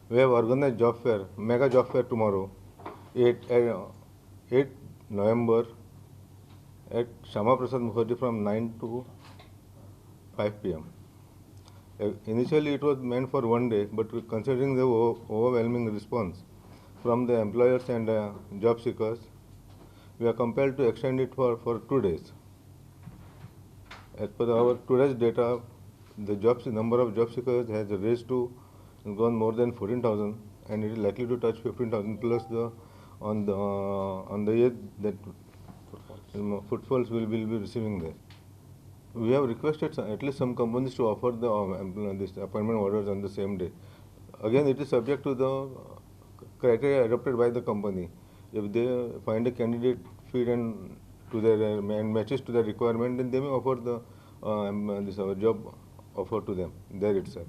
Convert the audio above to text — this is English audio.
We have organized job fair, mega job fair tomorrow, 8 November at Shyama Prasad Mukherjee from 9 to 5 p.m. Initially, it was meant for one day, but considering the overwhelming response from the employers and job seekers, we are compelled to extend it for 2 days. As per our today's data, the number of job seekers has raised to gone more than 14,000, and it is likely to touch 15,000 plus the on the year that footfalls will be receiving there. We have requested at least some companies to offer this appointment orders on the same day. Again, it is subject to the criteria adopted by the company. If they find a candidate fit and to their and matches to their requirement, then they may offer the this our job offer to them there itself.